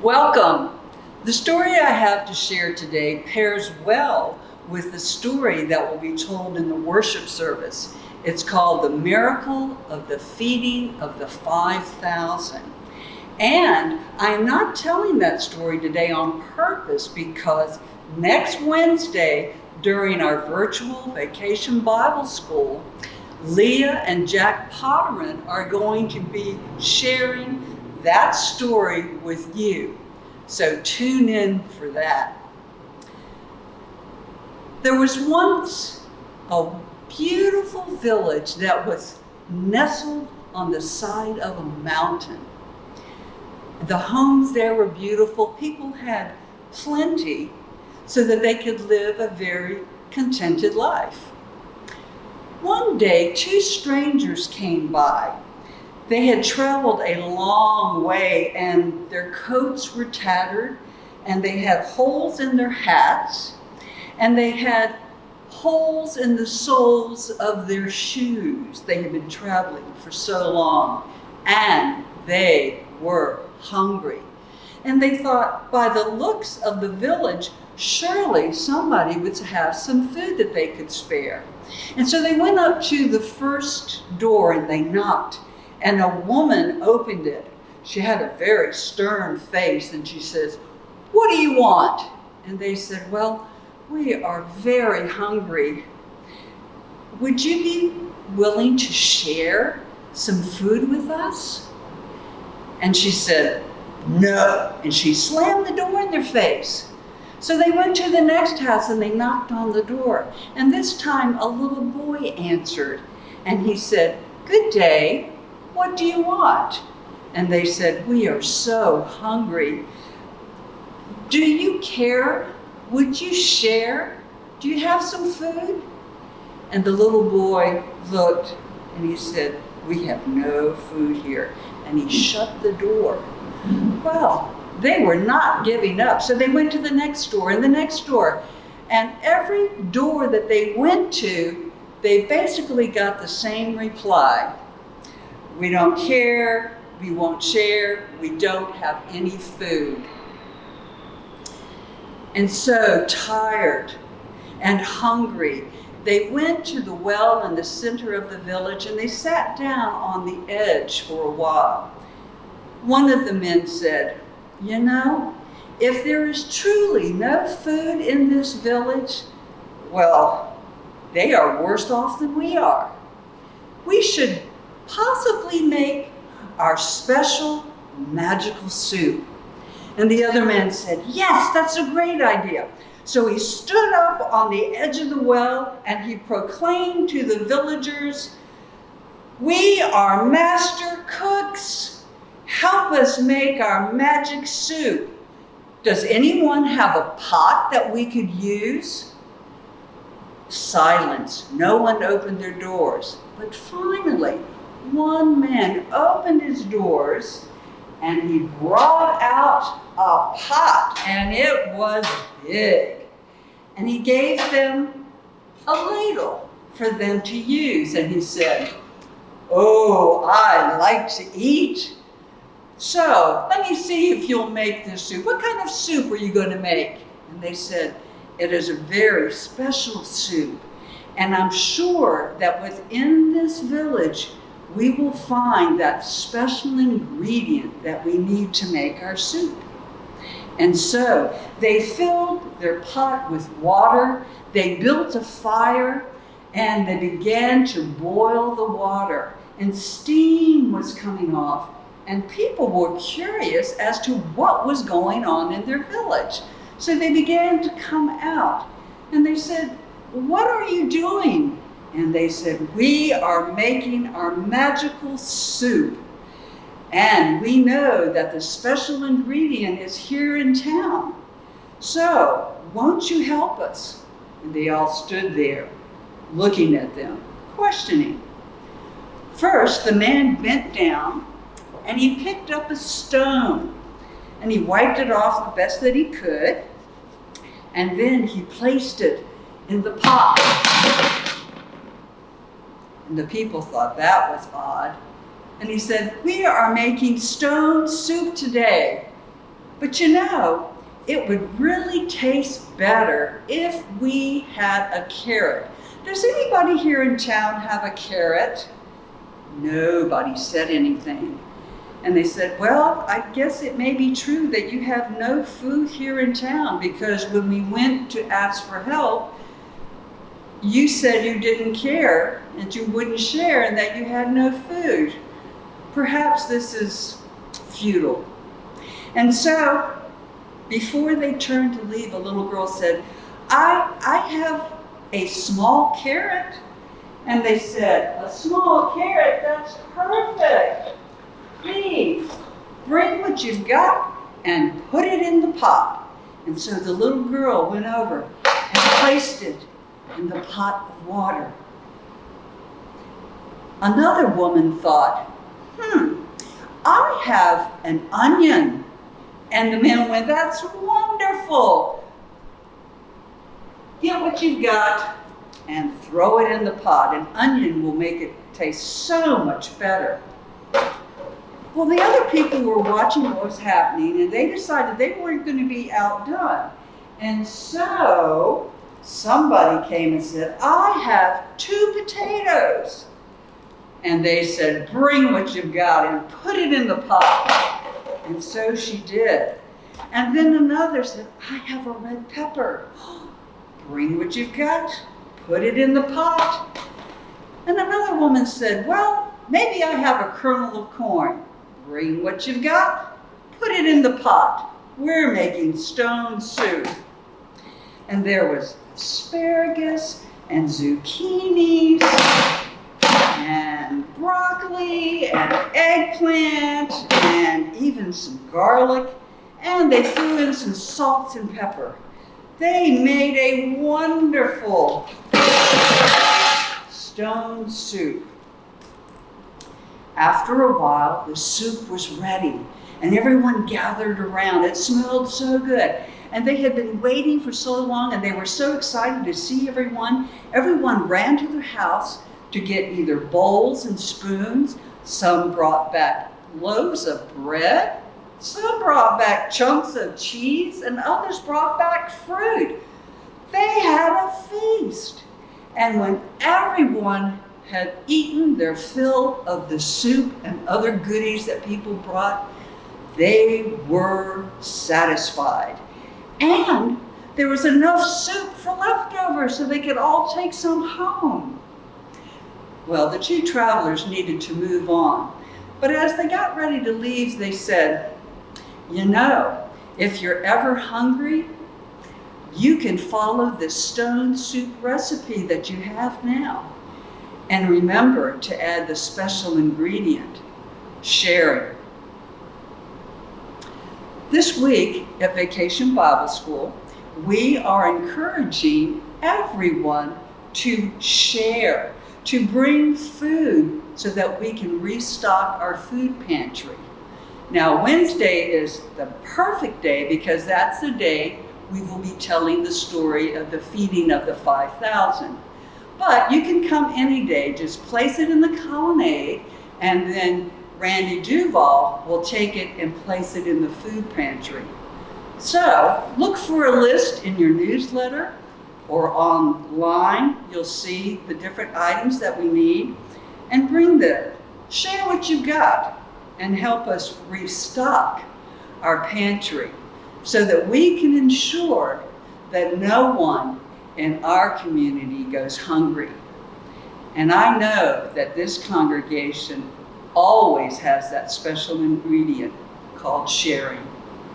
Welcome. The story I have to share today pairs well with the story that will be told in the worship service. It's called The Miracle of the Feeding of the 5,000. And I'm not telling that story today on purpose because next Wednesday, during our virtual vacation Bible school, Leah and Jack Potterin are going to be sharing that story with you. So tune in for that. There was once a beautiful village that was nestled on the side of a mountain. The homes there were beautiful. People had plenty so that they could live a very contented life. One day, two strangers came by. They had traveled a long way and their coats were tattered and they had holes in their hats and they had holes in the soles of their shoes. They had been traveling for so long and they were hungry. And they thought, by the looks of the village, surely somebody would have some food that they could spare. And so they went up to the first door and they knocked. And a woman opened it. She had a very stern face and she says, "What do you want?" And they said, "Well, we are very hungry. Would you be willing to share some food with us?" And she said, "No." And she slammed the door in their face. So they went to the next house and they knocked on the door. And this time a little boy answered. And he said, "Good day. What do you want?" And they said, "We are so hungry. Do you care? Would you share? Do you have some food?" And the little boy looked and he said, "We have no food here." And he shut the door. Well, they were not giving up. So they went to the next door and the next door. And every door that they went to, they basically got the same reply. "We don't care, we won't share, we don't have any food." And so tired and hungry, they went to the well in the center of the village and they sat down on the edge for a while. One of the men said, "You know, if there is truly no food in this village, well, they are worse off than we are. We should possibly make our special magical soup." And the other man said, "Yes, that's a great idea." So he stood up on the edge of the well and he proclaimed to the villagers, "We are master cooks. Help us make our magic soup. Does anyone have a pot that we could use?" Silence. No one opened their doors. But finally, one man opened his doors and he brought out a pot, and it was big. And he gave them a ladle for them to use. And he said, "Oh, I like to eat. So let me see if you'll make this soup. What kind of soup are you going to make?" And they said, "It is a very special soup. And I'm sure that within this village, we will find that special ingredient that we need to make our soup." And so they filled their pot with water, they built a fire, and they began to boil the water. And steam was coming off. And people were curious as to what was going on in their village. So they began to come out. And they said, "What are you doing?" And they said, "We are making our magical soup. And we know that the special ingredient is here in town. So won't you help us?" And they all stood there, looking at them, questioning. First, the man bent down and he picked up a stone and he wiped it off the best that he could. And then he placed it in the pot. And the people thought that was odd. And he said, "We are making stone soup today." But it would really taste better if we had a carrot. Does anybody here in town have a carrot? Nobody said anything. And they said, well, I guess it may be true that you have no food here in town, because when we went to ask for help, you said you didn't care, and you wouldn't share, and that you had no food. Perhaps this is futile. And so, before they turned to leave, a little girl said, I have a small carrot. And they said, a small carrot, that's perfect. Please, bring what you've got and put it in the pot. And so the little girl went over and placed it in the pot of water. Another woman thought, I have an onion. And the man went, that's wonderful. Get what you've got and throw it in the pot. An onion will make it taste so much better. Well, the other people were watching what was happening, and they decided they weren't going to be outdone. And so somebody came and said, I have 2 potatoes. And they said, bring what you've got and put it in the pot. And so she did. And then another said, I have a red pepper. Bring what you've got, put it in the pot. And another woman said, well, maybe I have a kernel of corn. Bring what you've got, put it in the pot. We're making stone soup. And there was asparagus and zucchinis and broccoli and eggplant and even some garlic. And they threw in some salt and pepper. They made a wonderful stone soup. After a while, the soup was ready, and everyone gathered around. It smelled so good. And they had been waiting for so long, and they were so excited to see everyone. Everyone ran to their house to get either bowls and spoons. Some brought back loaves of bread. Some brought back chunks of cheese, and others brought back fruit. They had a feast. And when everyone had eaten their fill of the soup and other goodies that people brought, they were satisfied. And there was enough soup for leftovers so they could all take some home. Well, the 2 travelers needed to move on. But as they got ready to leave, they said, if you're ever hungry, you can follow this stone soup recipe that you have now. And remember to add the special ingredient, sharing. This week at Vacation Bible School, we are encouraging everyone to share, to bring food so that we can restock our food pantry. Now, Wednesday is the perfect day because that's the day we will be telling the story of the feeding of the 5,000. But you can come any day, just place it in the colonnade, and then Randy Duval will take it and place it in the food pantry. So look for a list in your newsletter or online. You'll see the different items that we need, and bring them. Share what you've got and help us restock our pantry so that we can ensure that no one in our community goes hungry. And I know that this congregation always has that special ingredient called sharing.